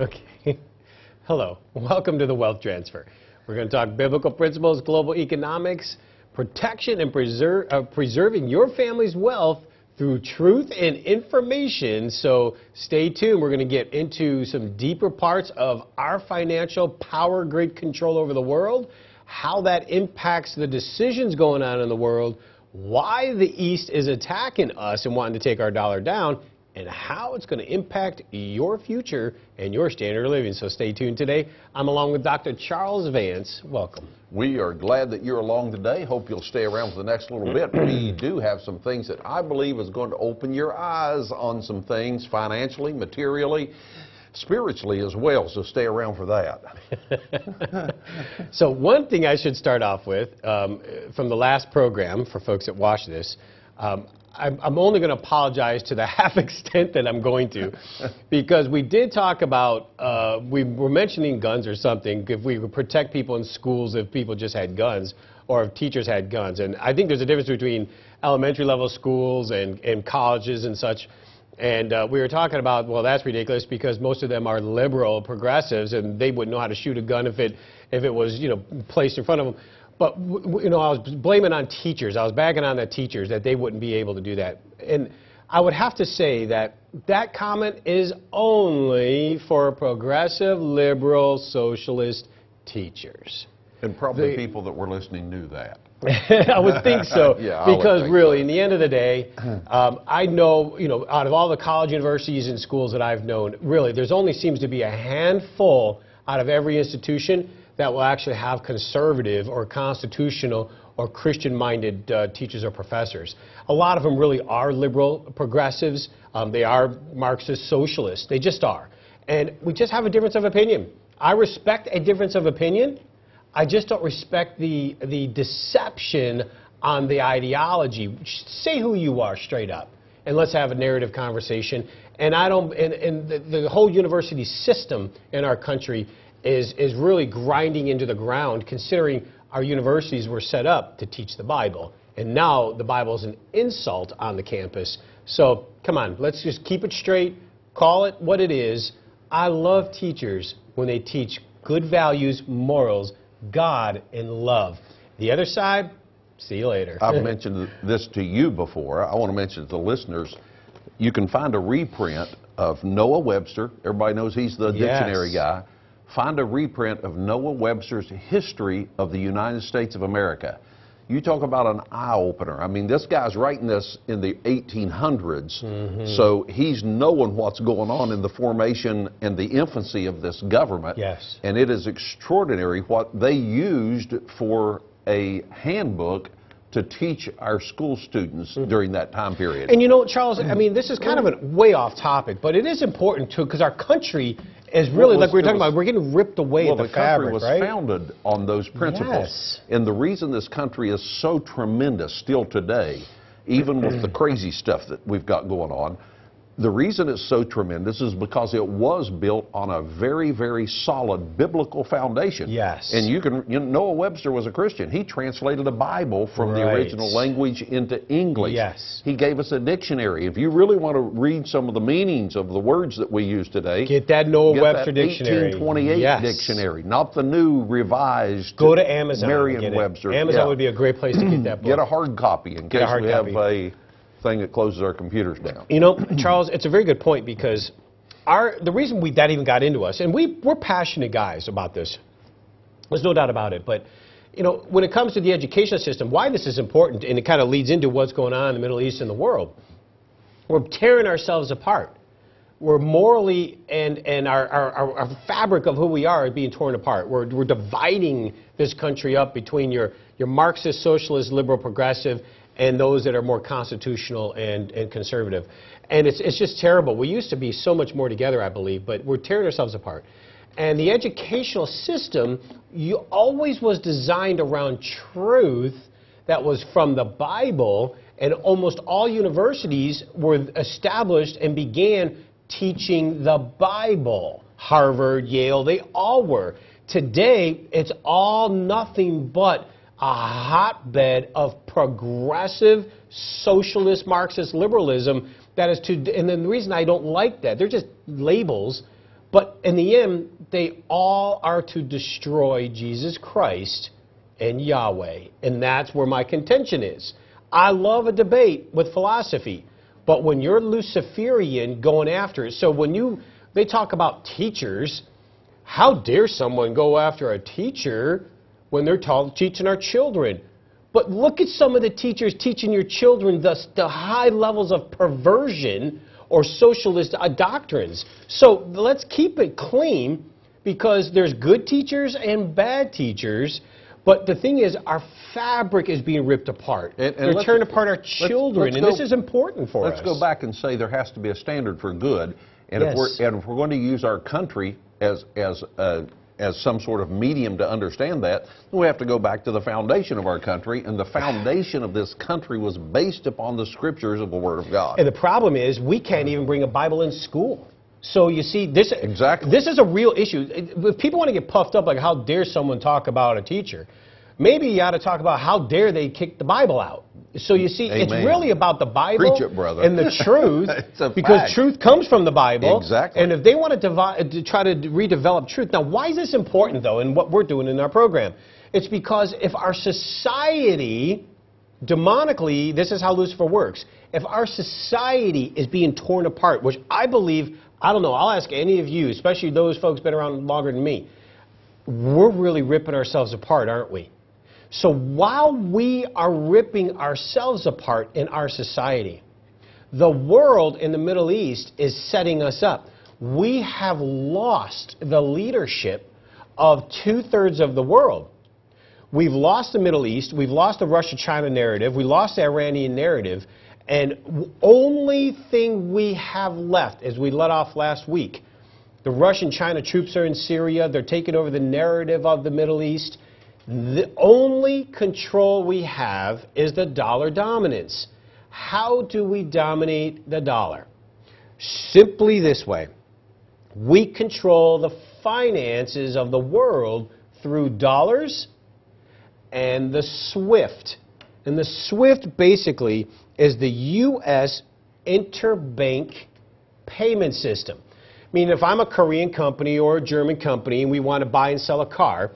Okay. Hello. Welcome to the Wealth Transfer. We're going to talk biblical principles, global economics, protection and preserving your family's wealth through truth and information. So stay tuned. We're going to get into some deeper parts of our financial power grid control over the world, how that impacts the decisions going on in the world, why the East is attacking us and wanting to take our dollar down, and how it's going to impact your future and your standard of living. So stay tuned today. I'm along with Dr. Charles Vance. Welcome. We are glad that you're along today. Hope you'll stay around for the next little bit. We do have some things that I believe is going to open your eyes on some things financially, materially, spiritually as well. So stay around for that. So one thing I should start off with, from the last program, for folks that watch this, I'm only going to apologize to the half extent that I'm going to, because we did talk about, we were mentioning guns or something, if we would protect people in schools if people just had guns, or if teachers had guns. And I think there's a difference between elementary level schools and colleges and such. And we were talking about, well, that's ridiculous because most of them are liberal progressives and they wouldn't know how to shoot a gun if it was, placed in front of them. But, I was blaming on teachers. I was bagging on the teachers that they wouldn't be able to do that. And I would have to say that that comment is only for progressive, liberal, socialist teachers. And probably people that were listening knew that. I would think so. Yeah, because really, so. In the end of the day, I know, out of all the college, universities, and schools that I've known, really, there's only seems to be a handful out of every institution that will actually have conservative or constitutional or Christian-minded teachers or professors. A lot of them really are liberal progressives. They are Marxist socialists. They just are. And we just have a difference of opinion. I respect a difference of opinion. I just don't respect the deception on the ideology. Say who you are straight up, and let's have a narrative conversation. And the whole university system in our country is really grinding into the ground, considering our universities were set up to teach the Bible. And now the Bible is an insult on the campus. So come on, let's just keep it straight, call it what it is. I love teachers when they teach good values, morals, God, and love. The other side, see you later. I've mentioned this to you before. I want to mention it to the listeners. You can find a reprint of Noah Webster. Everybody knows he's the dictionary guy. Find a reprint of Noah Webster's History of the United States of America. You talk about an eye-opener. I mean, this guy's writing this in the 1800s, so he's knowing what's going on in the formation and the infancy of this government. Yes. And it is extraordinary what they used for a handbook to teach our school students during that time period. And Charles, I mean, this is kind of a way off topic, but it is important too, because our country is really, like we were talking about, we're getting ripped away at the fabric, right? The country was founded on those principles. Yes. And the reason this country is so tremendous still today, even with the crazy stuff that we've got going on, the reason it's so tremendous is because it was built on a very, very solid biblical foundation. Yes. And Noah Webster was a Christian. He translated the Bible from the original language into English. Yes. He gave us a dictionary. If you really want to read some of the meanings of the words that we use today, get that Noah Webster dictionary. 1828 dictionary, not the new revised. Go to Amazon. Merriam-Webster. Amazon would be a great place to get that book. Get a hard copy in case we have a thing that closes our computers down. Charles, it's a very good point, because the reason that even got into us, and we're passionate guys about this, there's no doubt about it, but when it comes to the education system, why this is important, and it kind of leads into what's going on in the Middle East and the world, we're tearing ourselves apart. We're morally and our fabric of who we are is being torn apart. We're dividing this country up between your Marxist, socialist, liberal, progressive, and those that are more constitutional and conservative. And it's just terrible. We used to be so much more together, I believe, but we're tearing ourselves apart. And the educational system always was designed around truth that was from the Bible, and almost all universities were established and began teaching the Bible. Harvard, Yale, they all were. Today, it's all nothing but a hotbed of progressive, socialist, Marxist liberalism that is and then the reason I don't like that, they're just labels, But in the end, they all are to destroy Jesus Christ and Yahweh. And that's where my contention is. I love a debate with philosophy, but when you're Luciferian going after it, so when they talk about teachers, how dare someone go after a teacher when they're teaching our children? But look at some of the teachers teaching your children the high levels of perversion or socialist doctrines. So let's keep it clean, because there's good teachers and bad teachers. But the thing is, our fabric is being ripped apart. They're tearing apart our children, and this is important for us. Let's go back and say there has to be a standard for good. And Yes. if we're going to use our country as some sort of medium to understand that, then we have to go back to the foundation of our country, and the foundation of this country was based upon the scriptures of the Word of God. And the problem is, we can't even bring a Bible in school. So you see, this is a real issue. If people want to get puffed up, like how dare someone talk about a teacher, maybe you ought to talk about how dare they kick the Bible out. So you see, Amen. It's really about the Bible. Preach it, brother. And the truth, It's a because fact. truth comes from the Bible. Exactly. And if they want to try to redevelop truth, now why is this important though, in what we're doing in our program? It's because if our society, demonically, this is how Lucifer works. If our society is being torn apart, which I believe, I don't know, I'll ask any of you, especially those folks been around longer than me, we're really ripping ourselves apart, aren't we? So while we are ripping ourselves apart in our society, the world in the Middle East is setting us up. We have lost the leadership of 2/3 of the world. We've lost the Middle East, we've lost the Russia-China narrative, we lost the Iranian narrative, and only thing we have left, as we let off last week, the Russian-China troops are in Syria, they're taking over the narrative of the Middle East. The only control we have is the dollar dominance. How do we dominate the dollar? Simply this way. We control the finances of the world through dollars and the SWIFT. And the SWIFT basically is the U.S. interbank payment system. I mean, if I'm a Korean company or a German company and we want to buy and sell a car,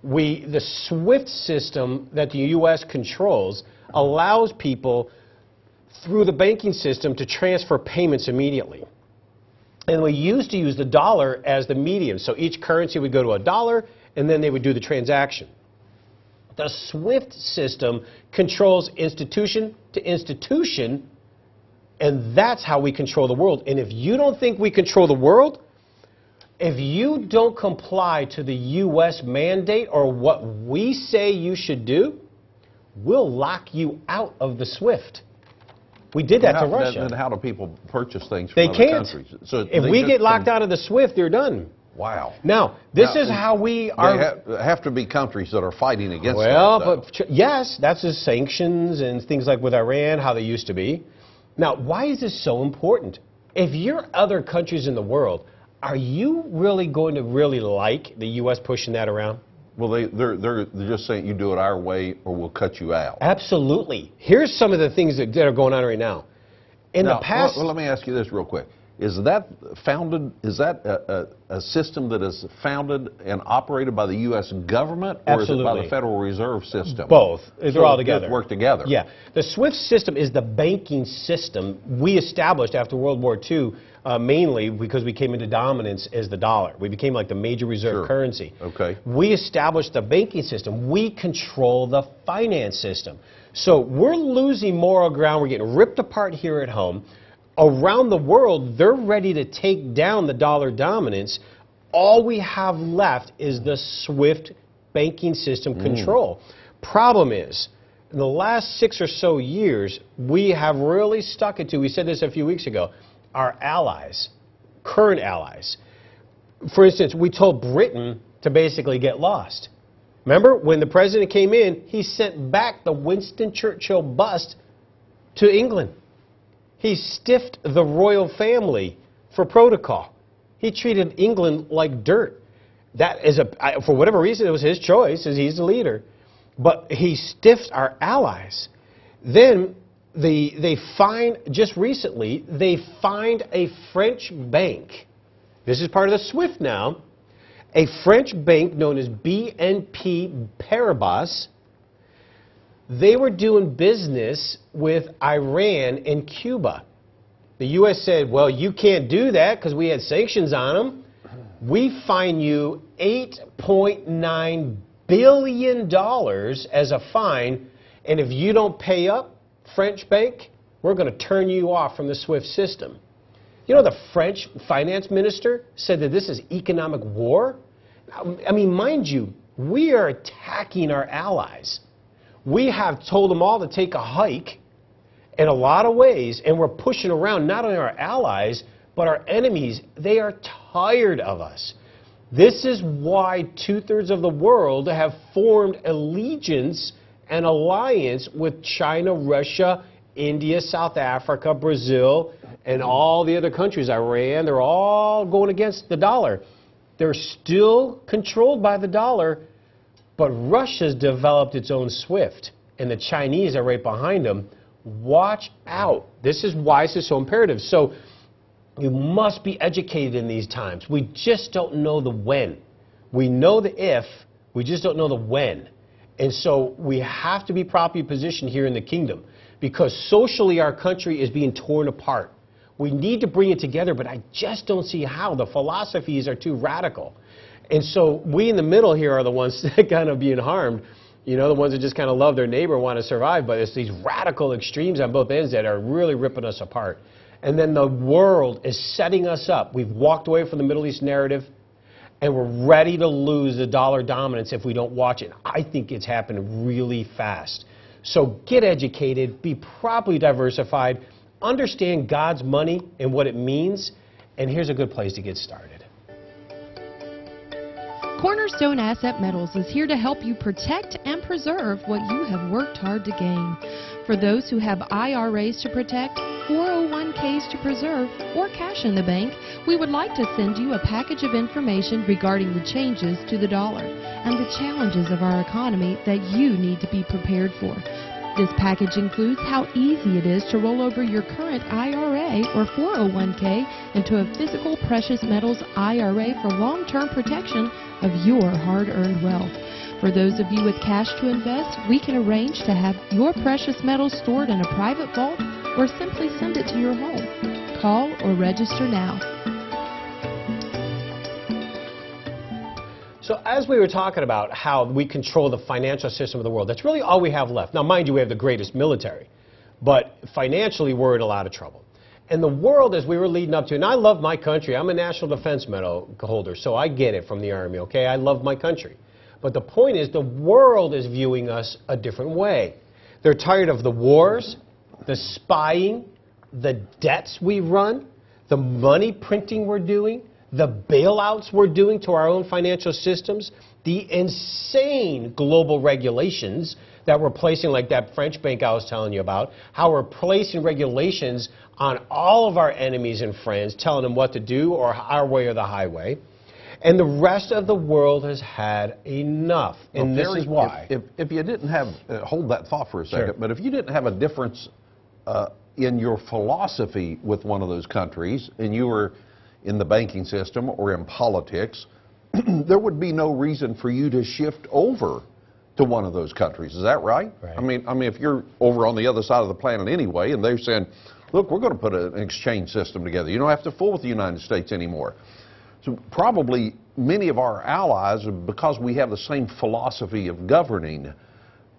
the SWIFT system that the U.S. controls allows people through the banking system to transfer payments immediately. And we used to use the dollar as the medium. So each currency would go to a dollar, and then they would do the transaction. The SWIFT system controls institution to institution, and that's how we control the world. And if you don't think we control the world, if you don't comply to the U.S. mandate or what we say you should do, we'll lock you out of the SWIFT. We did that to Russia. Then how do people purchase things from They other can't. countries? So If we get locked out of the SWIFT, they're done. Wow. Now, this is how we are. They have to be countries that are fighting against Well, that, though. but yes, that's the sanctions and things like with Iran, how they used to be. Now, why is this so important? If you're other countries in the world, are you really going to like the U.S. pushing that around? Well, they're just saying you do it our way or we'll cut you out. Absolutely. Here's some of the things that are going on right now. In the past, well, let me ask you this real quick. Is that a system that is founded and operated by the U.S. government, or Absolutely. is it by the Federal Reserve System? Both. They're So all they together. work together. Yeah. The SWIFT system is the banking system we established after World War II, mainly because we came into dominance as the dollar. We became like the major reserve currency. Okay. We established the banking system. We control the finance system. So we're losing moral ground. We're getting ripped apart here at home. Around the world, they're ready to take down the dollar dominance. All we have left is the SWIFT banking system control. Problem is, in the last 6 or so years, we have really stuck it to, we said this a few weeks ago, our allies, current allies. For instance, we told Britain to basically get lost. Remember, when the president came in, he sent back the Winston Churchill bust to England. He stiffed the royal family for protocol. He treated England like dirt. That is for whatever reason, it was his choice, as he's the leader. But he stiffed our allies. Then just recently, they fined a French bank This is part of the SWIFT now. A French bank known as BNP Paribas, they were doing business with Iran and Cuba. The U.S. said, well, you can't do that because we had sanctions on them. We fine you $8.9 billion as a fine, and if you don't pay up, French bank, we're going to turn you off from the SWIFT system. You know, the French finance minister said that this is economic war. I mean, mind you, we are attacking our allies. We have told them all to take a hike in a lot of ways, and we're pushing around not only our allies, but our enemies. They are tired of us. This is why 2/3 of the world have formed allegiance and alliance with China, Russia, India, South Africa, Brazil, and all the other countries, Iran. They're all going against the dollar. They're still controlled by the dollar, but Russia's developed its own SWIFT, and the Chinese are right behind them. Watch out. This is why this is so imperative. So you must be educated in these times. We just don't know the when. We know the if, we just don't know the when. And so we have to be properly positioned here in the kingdom, because socially our country is being torn apart. We need to bring it together, but I just don't see how. The philosophies are too radical. And so we in the middle here are the ones that kind of being harmed. You know, the ones that just kind of love their neighbor and want to survive, but it's these radical extremes on both ends that are really ripping us apart. And then the world is setting us up. We've walked away from the Middle East narrative, and we're ready to lose the dollar dominance if we don't watch it. I think it's happening really fast. So get educated, be properly diversified, understand God's money and what it means, and here's a good place to get started. Cornerstone Asset Metals is here to help you protect and preserve what you have worked hard to gain. For those who have IRAs to protect, 401ks to preserve, or cash in the bank, we would like to send you a package of information regarding the changes to the dollar and the challenges of our economy that you need to be prepared for. This package includes how easy it is to roll over your current IRA or 401k into a physical precious metals IRA for long-term protection of your hard-earned wealth. For those of you with cash to invest, we can arrange to have your precious metals stored in a private vault or simply send it to your home. Call or register now. So as we were talking about how we control the financial system of the world, that's really all we have left. Now, mind you, we have the greatest military, but financially we're in a lot of trouble. And the world, as we were leading up to, and I love my country. I'm a National Defense Medal holder, so I get it from the Army, okay? I love my country. But the point is, the world is viewing us a different way. They're tired of the wars, the spying, the debts we run, the money printing we're doing, the bailouts we're doing to our own financial systems, the insane global regulations that we're placing, like that French bank I was telling you about, how we're placing regulations on all of our enemies and friends, telling them what to do or our way or the highway. And the rest of the world has had enough. And this is why. If you didn't have, hold that thought for a second, Sure. but if you didn't have a difference in your philosophy with one of those countries, and you were in the banking system or in politics, there would be no reason for you to shift over to one of those countries. Is that right? Right. I mean, if you're over on the other side of the planet anyway, and they're saying, look, we're going to put an exchange system together. You don't have to fool with the United States anymore. So probably many of our allies, because we have the same philosophy of governing,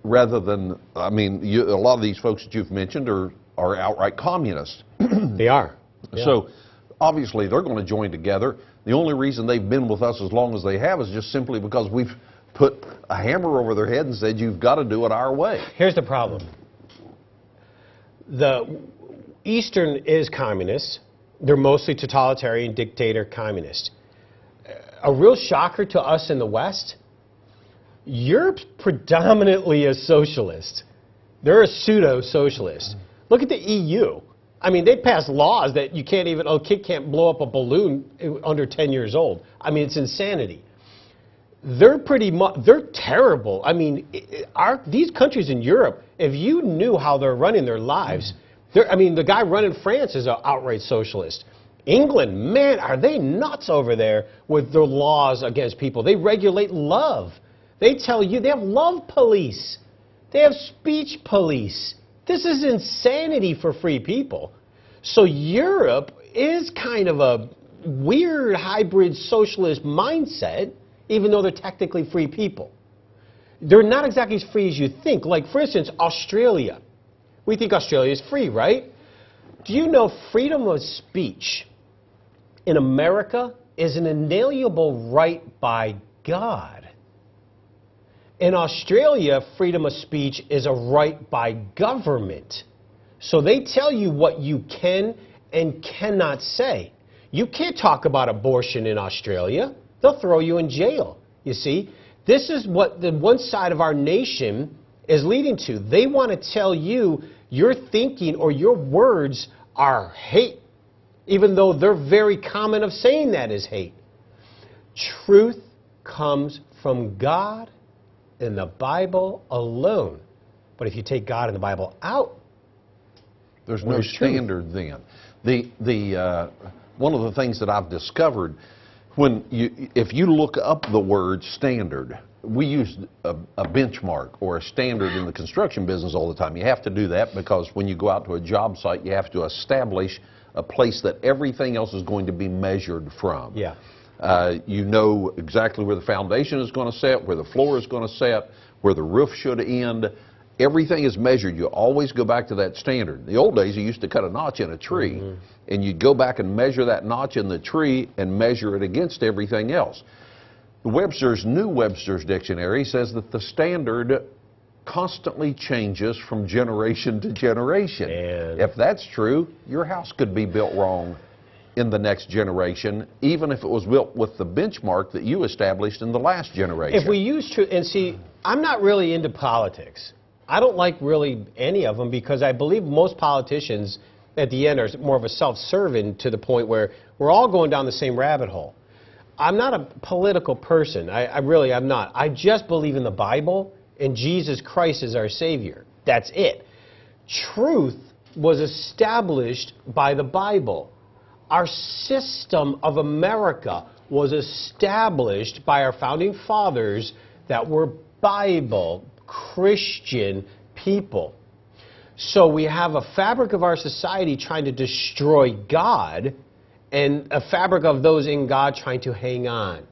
rather than, I mean, a lot of these folks that you've mentioned are outright communists. They are. Yeah. So obviously they're going to join together. The only reason they've been with us as long as they have is just simply because we've put a hammer over their head and said, you've got to do it our way. Here's the problem. The Eastern is communist. They're mostly totalitarian, dictator, communist. A real shocker to us in the West, Europe's predominantly a socialist. They're a pseudo-socialist. Look at the EU. I mean, they passed laws that you can't even, a kid can't blow up a balloon under 10 years old. I mean, it's insanity. They're they're terrible. I mean, these countries in Europe, if you knew how they're running their lives, I mean, the guy running France is an outright socialist. England, man, are they nuts over there with their laws against people. They regulate love. They tell you they have love police. They have speech police. This is insanity for free people. So Europe is kind of a weird hybrid socialist mindset, even though they're technically free people. They're not exactly as free as you think. Like, for instance, Australia. We think Australia is free, right? Do you know freedom of speech in America is an inalienable right by God? In Australia, freedom of speech is a right by government. So they tell you what you can and cannot say. You can't talk about abortion in Australia. They'll throw you in jail, you see. This is what the one side of our nation is leading to. They want to tell you your thinking or your words are hate, even though they're very common of saying that is hate. Truth comes from God and the Bible alone. But if you take God and the Bible out, there's no standard then. One of the things that I've discovered, if you look up the word standard, we use a benchmark or a standard in the construction business all the time. You have to do that because when you go out to a job site, you have to establish a place that everything else is going to be measured from. Yeah. You know exactly where the foundation is going to set, where the floor is going to set, where the roof should end. Everything is measured. You always go back to that standard. In the old days, you used to cut a notch in a tree, and you'd go back and measure that notch in the tree and measure it against everything else. The New Webster's Dictionary says that the standard constantly changes from generation to generation. And if that's true, your house could be built wrong in the next generation, even if it was built with the benchmark that you established in the last generation. If we use truth, and see, I'm not really into politics. I don't like really any of them because I believe most politicians at the end are more of a self-serving to the point where we're all going down the same rabbit hole. I'm not a political person. I really am not. I just believe in the Bible and Jesus Christ is our Savior. That's it. Truth was established by the Bible. Our system of America was established by our founding fathers that were Bible, Christian people. So we have a fabric of our society trying to destroy God and a fabric of those in God trying to hang on.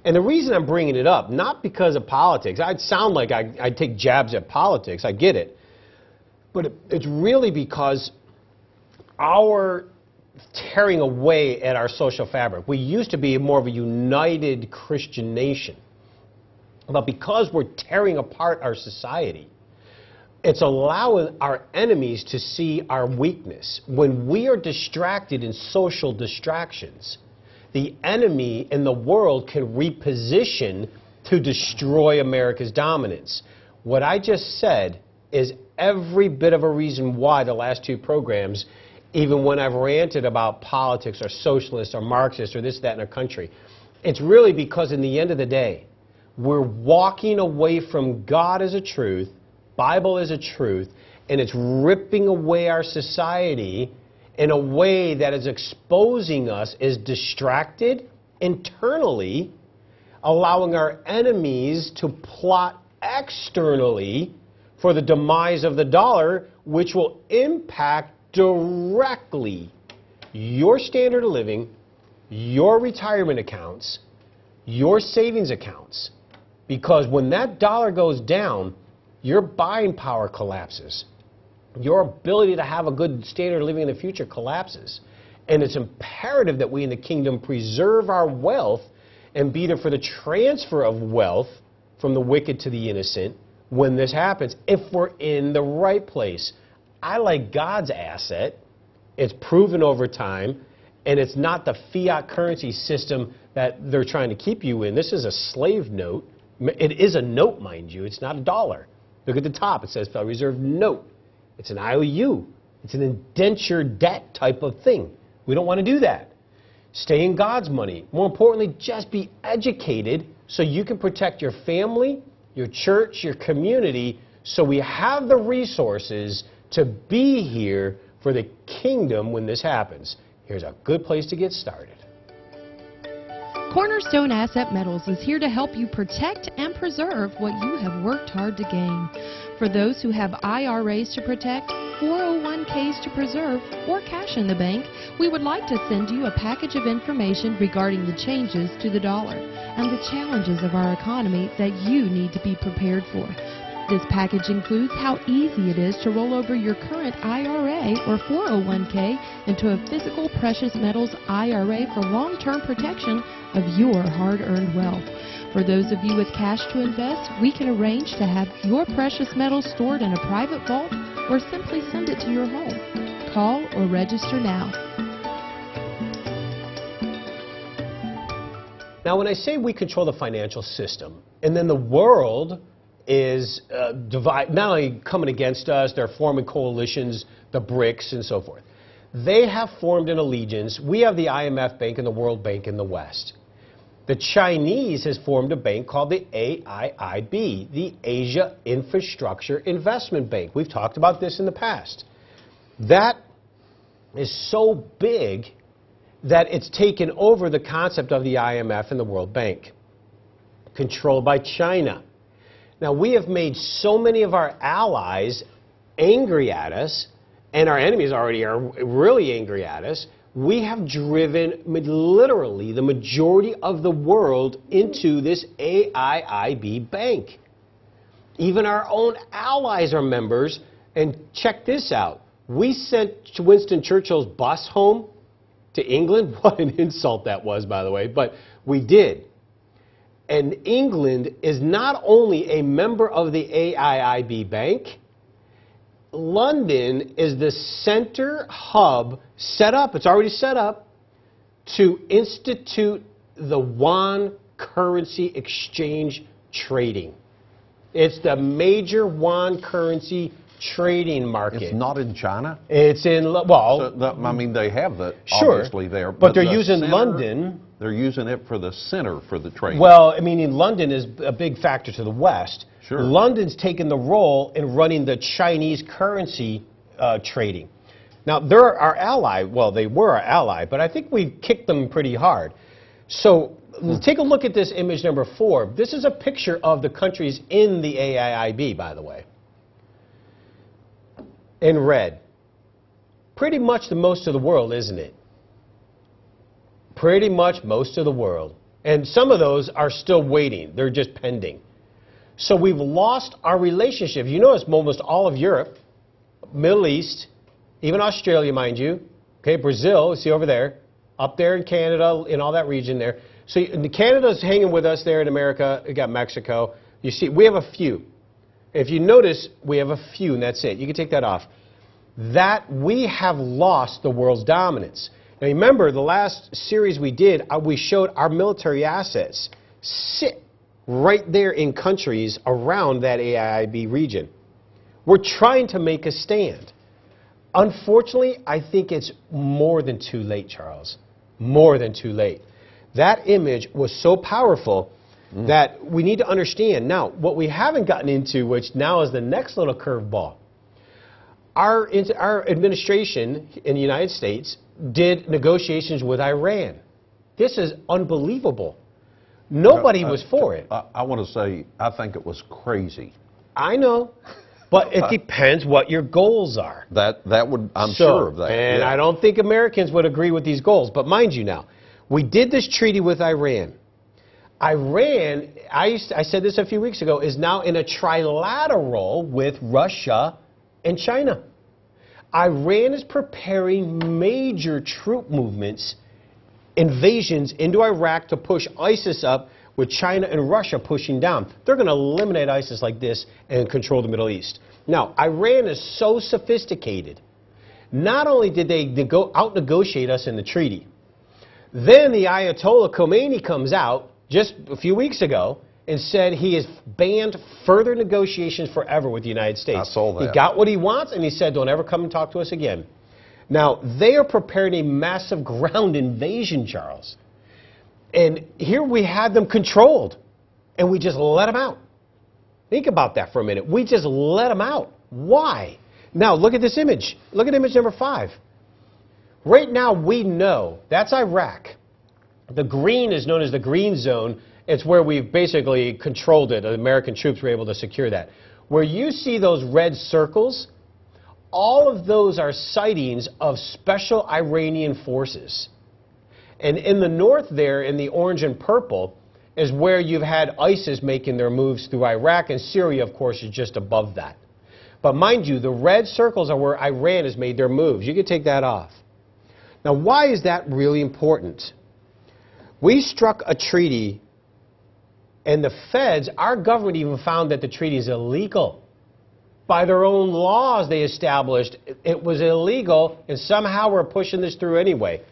And the reason I'm bringing it up, not because of politics, I'd sound like I'd take jabs at politics, I get it, but it's really because our tearing away at our social fabric. We used to be more of a united Christian nation. But because we're tearing apart our society, it's allowing our enemies to see our weakness. When we are distracted in social distractions, the enemy in the world can reposition to destroy America's dominance. What I just said is every bit of a reason why the last two programs, even when I've ranted about politics or socialists or Marxists or this, that in our country, it's really because in the end of the day, we're walking away from God as a truth, Bible as a truth, and it's ripping away our society in a way that is exposing us as distracted internally, allowing our enemies to plot externally for the demise of the dollar, which will impact directly your standard of living, your retirement accounts, your savings accounts. Because when that dollar goes down, your buying power collapses. Your ability to have a good standard of living in the future collapses. And it's imperative that we in the kingdom preserve our wealth and be there for the transfer of wealth from the wicked to the innocent when this happens, if we're in the right place. I like God's asset. It's proven over time, and it's not the fiat currency system that they're trying to keep you in. This is a slave note. It is a note, mind you. It's not a dollar. Look at the top. It says Federal Reserve note. It's an IOU. It's an indenture debt type of thing. We don't want to do that. Stay in God's money. More importantly, just be educated so you can protect your family, your church, your community, so we have the resources to be here for the kingdom when this happens. here's a good place to get started. Cornerstone Asset Metals is here to help you protect and preserve what you have worked hard to gain. For those who have IRAs to protect, 401ks to preserve, or cash in the bank, we would like to send you a package of information regarding the changes to the dollar and the challenges of our economy that you need to be prepared for. This package includes how easy it is to roll over your current IRA or 401k into a physical precious metals IRA for long-term protection of your hard-earned wealth. For those of you with cash to invest, we can arrange to have your precious metals stored in a private vault or simply send it to your home. Call or register now. Now, when I say we control the financial system, and then the world is not only coming against us, they're forming coalitions, the BRICS and so forth. They have formed an allegiance. We have the IMF Bank and the World Bank in the West. The Chinese has formed a bank called the AIIB, the Asia Infrastructure Investment Bank. We've talked about this in the past. That is so big that it's taken over the concept of the IMF and the World Bank, controlled by China. Now, we have made so many of our allies angry at us, and our enemies already are really angry at us. We have driven literally the majority of the world into this AIIB bank. Even our own allies are members, and check this out. We sent Winston Churchill's bus home to England. What an insult that was, by the way, but we did. And England is not only a member of the AIIB bank, London is the center hub set up, it's already set up, to institute the yuan currency exchange trading. It's the major yuan currency trading market. It's not in China? It's in, well... So, I mean, they have that, sure, obviously, there. But they're using London... They're using it for the center for the trade. Well, I mean, London is a big factor to the West. Sure. London's taken the role in running the Chinese currency trading. Now, they're our ally. Well, they were our ally, but I think we've kicked them pretty hard. So take a look at this image number 4. This is a picture of the countries in the AIIB, by the way. In red. Pretty much the most of the world, isn't it? Pretty much most of the world. And some of those are still waiting. They're just pending. So we've lost our relationship. You notice almost all of Europe, Middle East, even Australia, mind you. Okay, Brazil, see over there, up there in Canada, in all that region there. So Canada's hanging with us there in America. We got Mexico. You see, we have a few. If you notice, we have a few, and that's it. You can take that off. That we have lost the world's dominance. Now remember, the last series we did, we showed our military assets sit right there in countries around that AIIB region. We're trying to make a stand. Unfortunately, I think it's more than too late, Charles. More than too late. That image was so powerful that we need to understand. Now, what we haven't gotten into, which now is the next little curveball, our administration in the United States did negotiations with Iran. This is unbelievable. Nobody was for it. I want to say, I think it was crazy. I know, but it depends what your goals are. That would, I'm sure of that. And yeah. I don't think Americans would agree with these goals. But mind you now, we did this treaty with Iran. Iran, I said this a few weeks ago, is now in a trilateral with Russia and China. Iran is preparing major troop movements, invasions into Iraq to push ISIS up, with China and Russia pushing down. They're going to eliminate ISIS like this and control the Middle East. Now, Iran is so sophisticated. Not only did they out-negotiate us in the treaty, then the Ayatollah Khomeini comes out just a few weeks ago and said he has banned further negotiations forever with the United States. I saw that. He got what he wants, and he said, don't ever come and talk to us again. Now, they are preparing a massive ground invasion, Charles. And here we had them controlled, and we just let them out. Think about that for a minute. We just let them out. Why? Now, look at this image. Look at image number 5. Right now, we know that's Iraq. The green is known as the green zone. It's where we've basically controlled it. The American troops were able to secure that. Where you see those red circles, all of those are sightings of special Iranian forces. And in the north there, in the orange and purple, is where you've had ISIS making their moves through Iraq, and Syria, of course, is just above that. But mind you, the red circles are where Iran has made their moves. You can take that off. Now, why is that really important? We struck a treaty, and the feds, our government even found that the treaty is illegal. By their own laws they established, it was illegal, and somehow we're pushing this through anyway.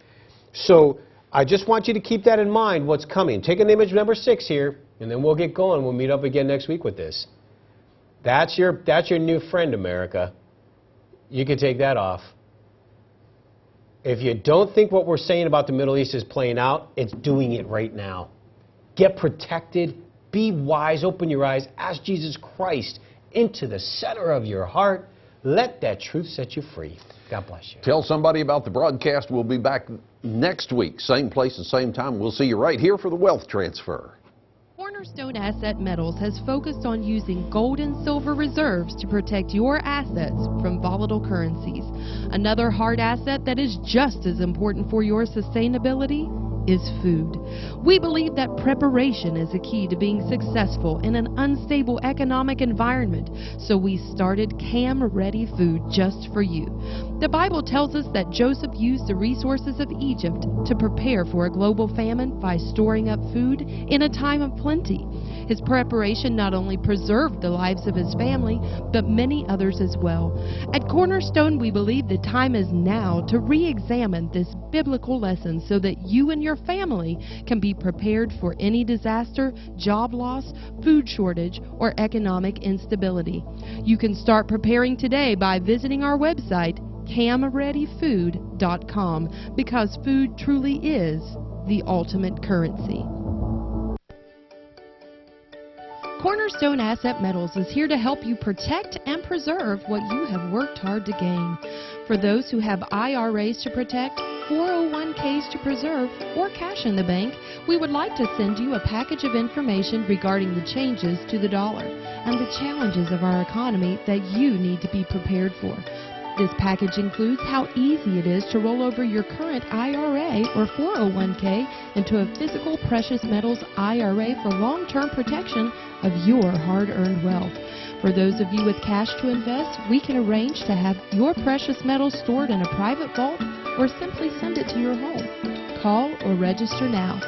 So I just want you to keep that in mind, what's coming. Take an image number 6 here, and then we'll get going. We'll meet up again next week with this. That's your new friend, America. You can take that off. If you don't think what we're saying about the Middle East is playing out, it's doing it right now. Get protected, be wise, open your eyes, ask Jesus Christ into the center of your heart. Let that truth set you free. God bless you. Tell somebody about the broadcast. We'll be back next week, same place and same time. We'll see you right here for the Wealth Transfer. Cornerstone Asset Metals has focused on using gold and silver reserves to protect your assets from volatile currencies. Another hard asset that is just as important for your sustainability is food. We believe that preparation is a key to being successful in an unstable economic environment, so we started Cam Ready Food just for you. The Bible tells us that Joseph used the resources of Egypt to prepare for a global famine by storing up food in a time of plenty. His preparation not only preserved the lives of his family, but many others as well. At Cornerstone, we believe the time is now to re-examine this biblical lesson so that you and your family can be prepared for any disaster, job loss, food shortage, or economic instability. You can start preparing today by visiting our website, camreadyfood.com, because food truly is the ultimate currency. Cornerstone Asset Metals is here to help you protect and preserve what you have worked hard to gain. For those who have IRAs to protect, 401ks to preserve, or cash in the bank, we would like to send you a package of information regarding the changes to the dollar and the challenges of our economy that you need to be prepared for. This package includes how easy it is to roll over your current IRA or 401k into a physical precious metals IRA for long-term protection of your hard-earned wealth. For those of you with cash to invest, we can arrange to have your precious metals stored in a private vault or simply send it to your home. Call or register now.